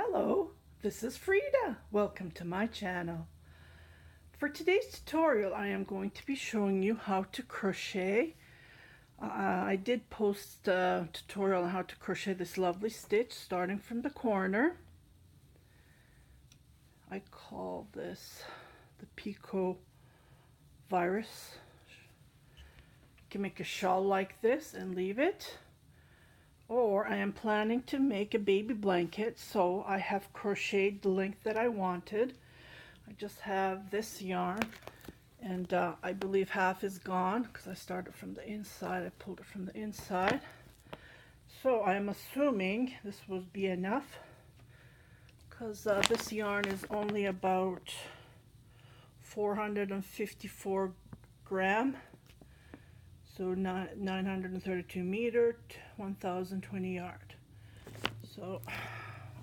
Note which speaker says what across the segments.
Speaker 1: Hello, this is Frida. Welcome to my channel. For today's tutorial, I am going to be showing you how to crochet. I did post a tutorial on how to crochet this lovely stitch starting from the corner. I call this the Picot virus. You can make a shawl like this and leave it. Or I am planning to make a baby blanket, so I have crocheted the length that I wanted. I just have this yarn, and I believe half is gone because I started from the inside. I pulled it from the inside. So I'm assuming this will be enough because this yarn is only about 454 gram. So 932 meter, 1020 yard. So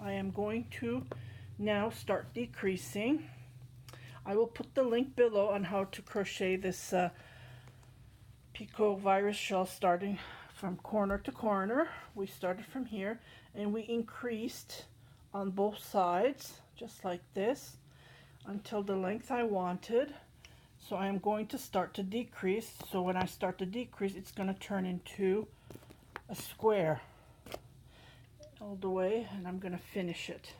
Speaker 1: I am going to now start decreasing. I will put the link below on how to crochet this Picot virus shawl starting from corner to corner. We started from here and we increased on both sides just like this until the length I wanted. So I am going to start to decrease. So when I start to decrease, it's going to turn into a square all the way, and I'm going to finish it.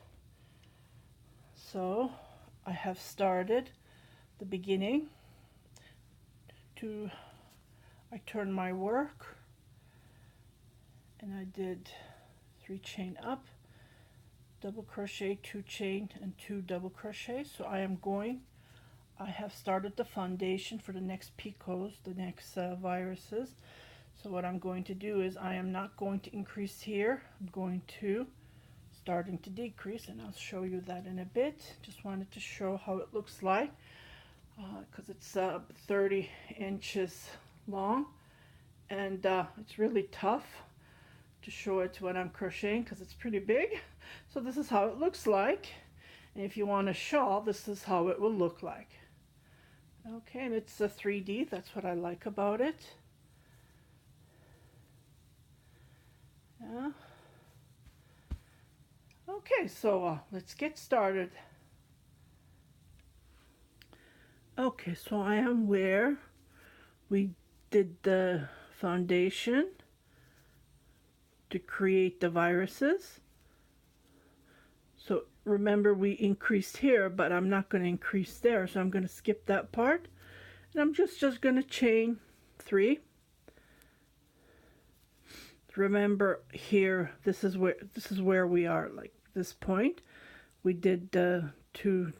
Speaker 1: So I have started the beginning I turned my work, and I did 3 chain up, double crochet, 2 chain, and 2 double crochet. So I have started the foundation for the next picots, the next viruses. So what I'm going to do is I am not going to increase here. I'm going to starting to decrease, and I'll show you that in a bit. Just wanted to show how it looks like because it's 30 inches long, and it's really tough to show it when I'm crocheting because it's pretty big. So this is how it looks like, and if you want a shawl, this is how it will look like. Okay, and it's a 3D. That's what I like about it. Yeah. Okay, so let's get started. Okay, so I am where we did the foundation to create the viruses. So remember, we increased here, but I'm not going to increase there, so I'm going to skip that part, and I'm just going to chain 3. Remember here, this is where we are, like this point. We did a 2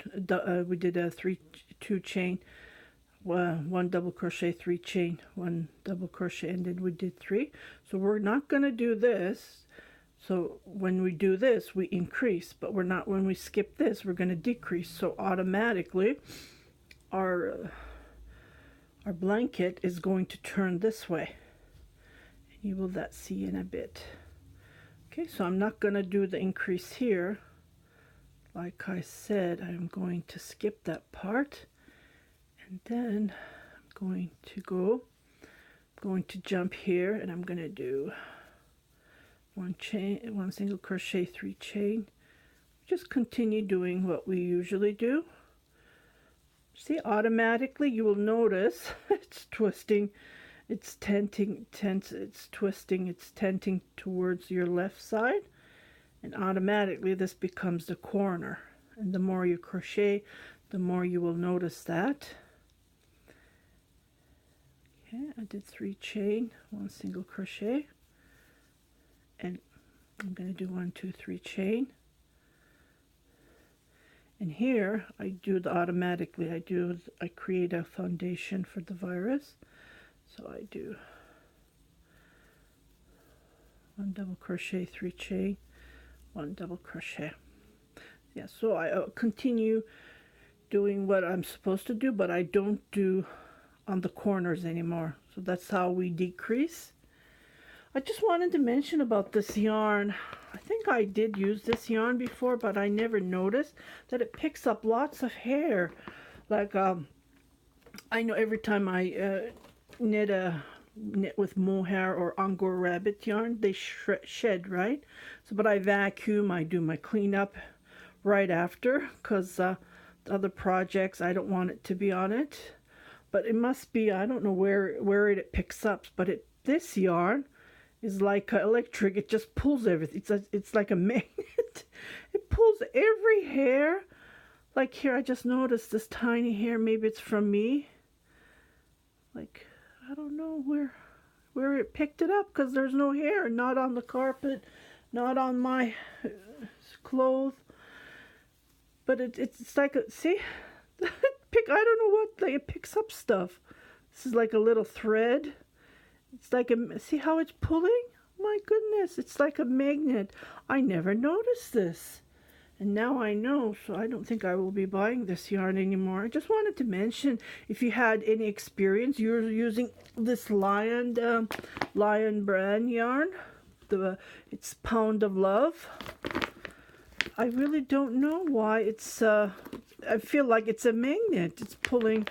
Speaker 1: chain, 1 double crochet, 3 chain, 1 double crochet, and then we did 3. So we're not going to do this. So when we do this, we increase, but we're not, when we skip this, we're going to decrease. So automatically our blanket is going to turn this way. You will see in a bit. Okay, so I'm not going to do the increase here. Like I said, I'm going to skip that part, and then I'm going to jump here, and I'm going to do 1 chain, 1 single crochet, 3 chain. Just continue doing what we usually do. See, automatically you will notice it's twisting, it's tenting towards your left side, and automatically this becomes the corner. And the more you crochet, the more you will notice that. Okay, I did 3 chain, 1 single crochet, and I'm going to do 1, 2, 3 chain. And here I do the automatically. I create a foundation for the virus. So I do 1 double crochet, 3 chain, 1 double crochet. Yeah, so I continue doing what I'm supposed to do, but I don't do on the corners anymore. So that's how we decrease. I just wanted to mention about this yarn. I think I did use this yarn before, but I never noticed that it picks up lots of hair. Like I know every time I knit a knit with mohair or Angora rabbit yarn, they shed, right? So, but I vacuum, I do my cleanup right after, because the other projects, I don't want it to be on it. But it must be, I don't know where it picks up, but this yarn is like electric. It just pulls everything. It's like a magnet. It pulls every hair. Like here, I just noticed this tiny hair. Maybe it's from me. Like, I don't know where it picked it up, because there's no hair. Not on the carpet, not on my clothes. But it's like a, see? I don't know what, like, it picks up stuff. This is like a little thread. It's like a, see how it's pulling? My goodness, it's like a magnet. I never noticed this. And now I know, so I don't think I will be buying this yarn anymore. I just wanted to mention, if you had any experience, you're using this Lion brand yarn. It's Pound of Love. I really don't know why it's, I feel like it's a magnet. It's pulling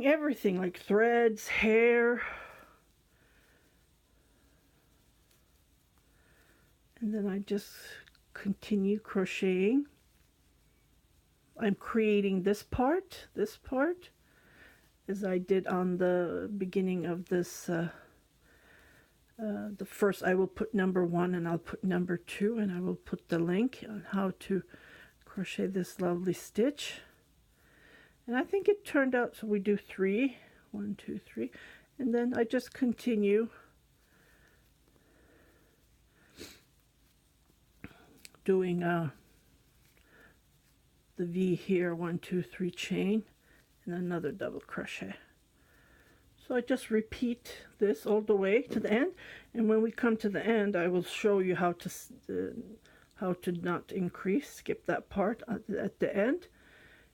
Speaker 1: everything, like threads, hair. And then I just continue crocheting. I'm creating this part as I did on the beginning of this. The first, I will put number 1 and I'll put number 2, and I will put the link on how to crochet this lovely stitch. And I think it turned out, so we do 3, 1, 2, 3, and then I just continue doing the V here, 1, 2, 3 chain, and another double crochet. So I just repeat this all the way to the end, and when we come to the end, I will show you how to not increase, skip that part at the end,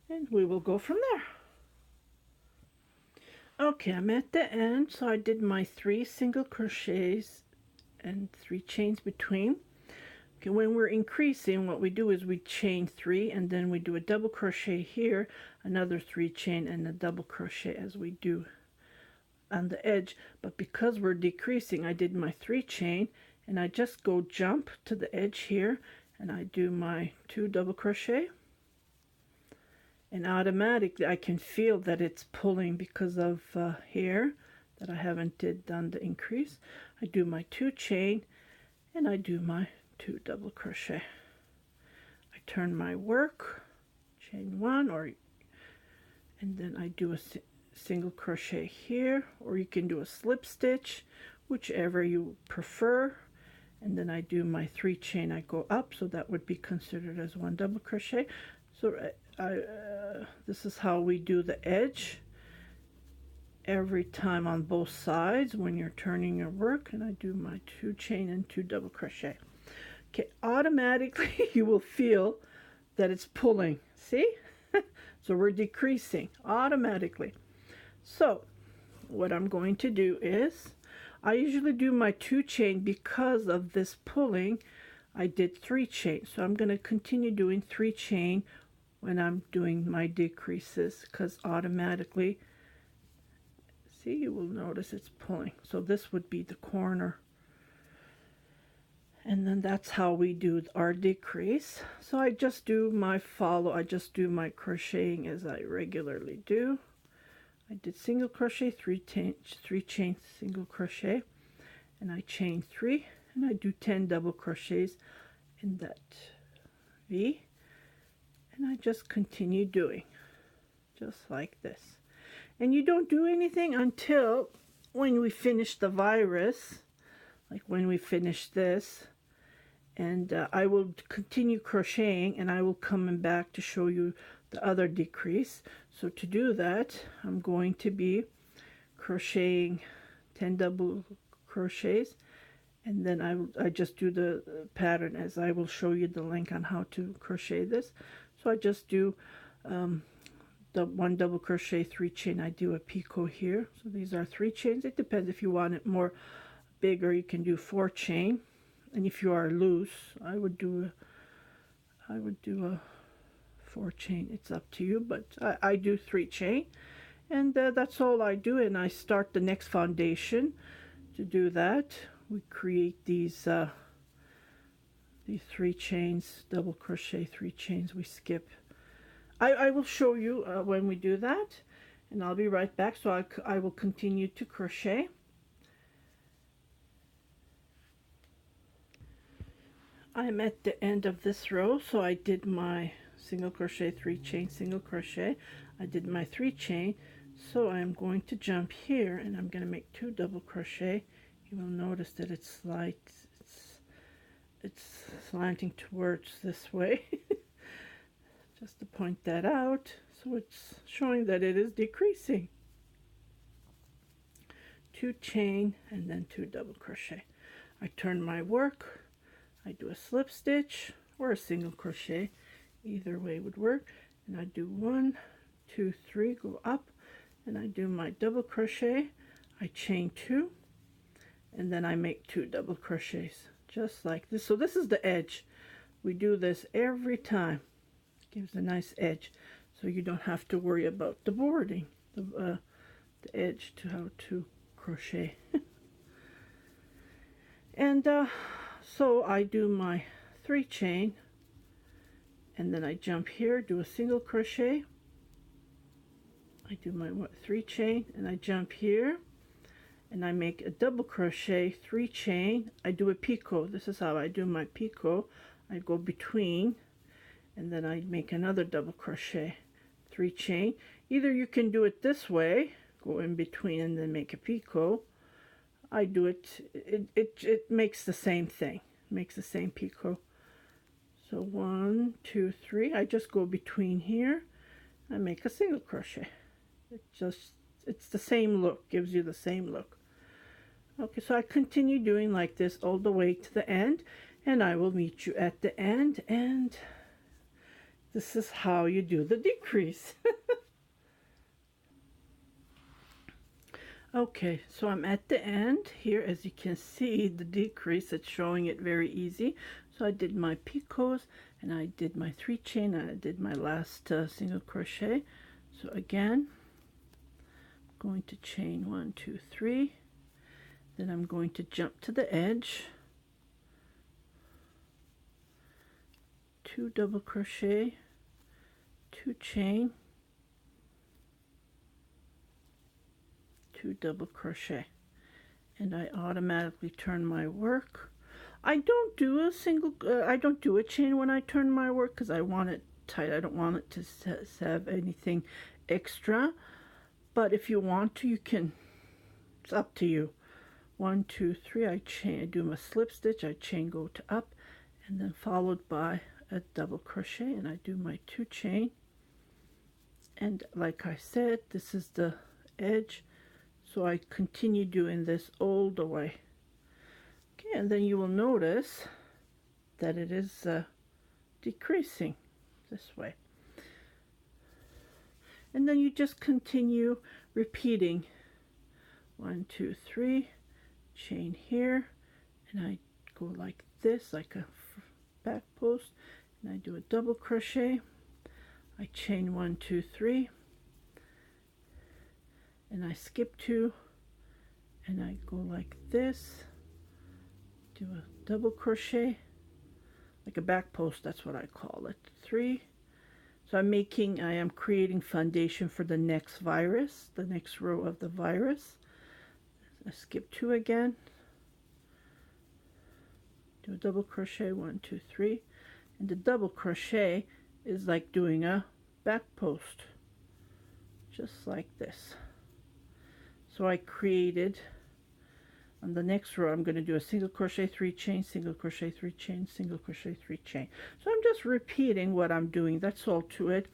Speaker 1: and we will go from there. Okay, I'm at the end, so I did my 3 single crochets and 3 chains between. Okay, when we're increasing, what we do is we chain 3, and then we do a double crochet here, another 3 chain, and a double crochet as we do on the edge. But because we're decreasing, I did my 3 chain, and I just go jump to the edge here, and I do my 2 double crochet, and automatically I can feel that it's pulling because of here that I haven't done the increase. I do my 2 chain, and I do my 2 double crochet. I turn my work, chain 1, and then I do a single crochet here, or you can do a slip stitch, whichever you prefer, and then I do my 3 chain. I go up, so that would be considered as 1 double crochet. So this is how we do the edge every time on both sides when you're turning your work, and I do my 2 chain and 2 double crochet. Okay, automatically you will feel that it's pulling, see? So we're decreasing automatically. So what I'm going to do is, I usually do my 2 chain because of this pulling. I did 3 chain, so I'm going to continue doing 3 chain when I'm doing my decreases, because automatically, see, you will notice it's pulling. So this would be the corner. And then that's how we do our decrease. So I just do my I just do my crocheting as I regularly do. I did single crochet, 3 chain single crochet, and I chain 3, and I do 10 double crochets in that V, and I just continue doing just like this. And you don't do anything until when we finish the virus, like when we finish this, and I will continue crocheting, and I will come back to show you the other decrease. So to do that, I'm going to be crocheting 10 double crochets, and then I just do the pattern as I will show you the link on how to crochet this. So I just do the 1 double crochet, 3 chain. I do a picot here. So these are 3 chains. It depends if you want it more bigger, you can do 4 chain. And if you are loose, I would do a 4 chain. It's up to you, but I do 3 chain, And that's all I do, and I start the next foundation. To do that, we create these 3 chains, double crochet 3 chains. We skip. I will show you when we do that, and I'll be right back. So I will continue to crochet. I'm at the end of this row, so I did my single crochet, 3 chain, single crochet. I did my 3 chain, so I'm going to jump here, and I'm going to make 2 double crochet. You will notice that it's slanting towards this way. Just to point that out, so it's showing that it is decreasing. 2 chain and then 2 double crochet. I turn my work. I do a slip stitch or a single crochet, either way would work, and I do 1, 2, 3, go up, and I do my double crochet. I chain 2, and then I make 2 double crochets, just like this. So this is the edge. We do this every time. Gives a nice edge, so you don't have to worry about the boarding, the edge to how to crochet. And so I do my 3 chain, and then I jump here, do a single crochet. I do my 3 chain, and I jump here, and I make a double crochet, 3 chain. I do a picot. This is how I do my picot. I go between, and then I make another double crochet, 3 chain. Either you can do it this way, go in between and then make a picot. I do it makes the same thing, makes the same picot. So 1, 2, 3, I just go between here, I make a single crochet. It's the same look, gives you the same look. Okay, so I continue doing like this all the way to the end, and I will meet you at the end, and this is how you do the decrease. Okay, so I'm at the end here. As you can see, the decrease, it's showing it very easy. So I did my picots, and I did my 3 chain, and I did my last single crochet. So again, I'm going to chain 1, 2, 3. Then I'm going to jump to the edge, 2 double crochet, 2 chain, 2 double crochet, and I automatically turn my work. I don't do a chain when I turn my work because I want it tight. I don't want it to have anything extra, but if you want to, you can. It's up to you. 1, 2, 3, I chain, I do my slip stitch, I chain, go to up, and then followed by a double crochet, and I do my 2 chain, and like I said, this is the edge, so I continue doing this all the way. Okay, and then you will notice that it is decreasing this way, and then you just continue repeating 1, 2, 3, chain here, and I go like this, like a back post, and I do a double crochet, I chain 1, 2, 3, and I skip 2, and I go like this, do a double crochet, like a back post, that's what I call it, 3. So I am creating foundation for the next virus, the next row of the virus. I skip 2 again, do a double crochet, 1, 2, 3, and the double crochet is like doing a back post, just like this. So I created, on the next row I'm going to do a single crochet, 3 chain, single crochet, 3 chain, single crochet, 3 chain. So I'm just repeating what I'm doing, that's all to it,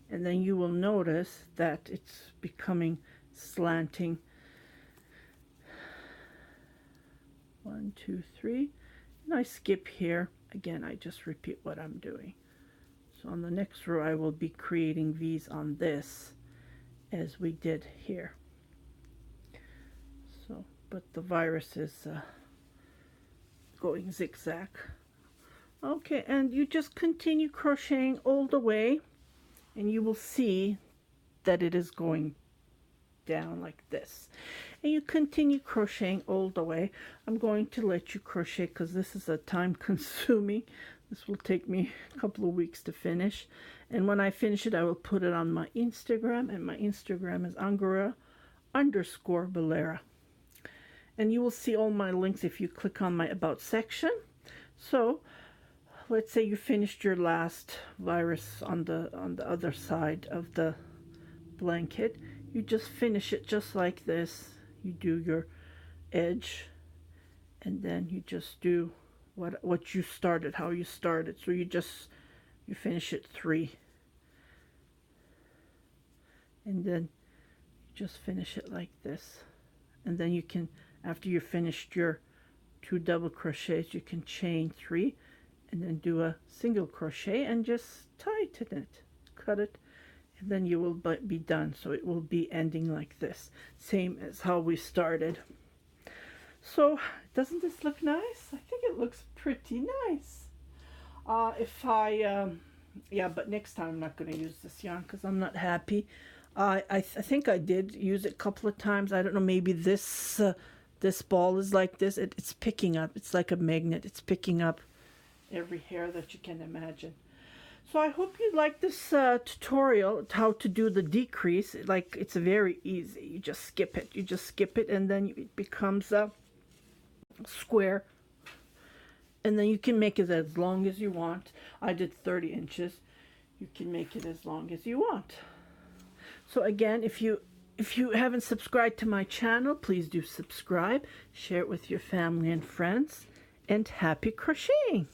Speaker 1: and then you will notice that it's becoming slanting. 1, 2, 3, and I skip here. Again, I just repeat what I'm doing. So on the next row I will be creating V's on this as we did here. So, but the virus is going zigzag. Okay, and you just continue crocheting all the way, and you will see that it is going down like this, and you continue crocheting all the way. I'm going to let you crochet because this is a time consuming. This will take me a couple of weeks to finish, and when I finish it I will put it on my Instagram, and my Instagram is Angora_Valera, and you will see all my links if you click on my about section. So let's say you finished your last virus on the other side of the blanket. You just finish it just like this. You do your edge, and then you just do what you started, how you started. So you finish it 3, and then you just finish it like this, and then you can, after you finished your 2 double crochets, you can chain 3 and then do a single crochet and just tighten it, cut it, and then you will be done. So it will be ending like this, same as how we started. So doesn't this look nice? I think it looks pretty nice. Yeah, but next time I'm not going to use this yarn because I'm not happy. I think I did use it a couple of times. I don't know, maybe this this ball is like this. It's picking up. It's like a magnet. It's picking up every hair that you can imagine. So I hope you like this tutorial, how to do the decrease. Like, it's very easy. You just skip it. You just skip it, and then it becomes a square. And then you can make it as long as you want. I did 30 inches. You can make it as long as you want. So again, if you haven't subscribed to my channel, please do subscribe. Share it with your family and friends. And happy crocheting!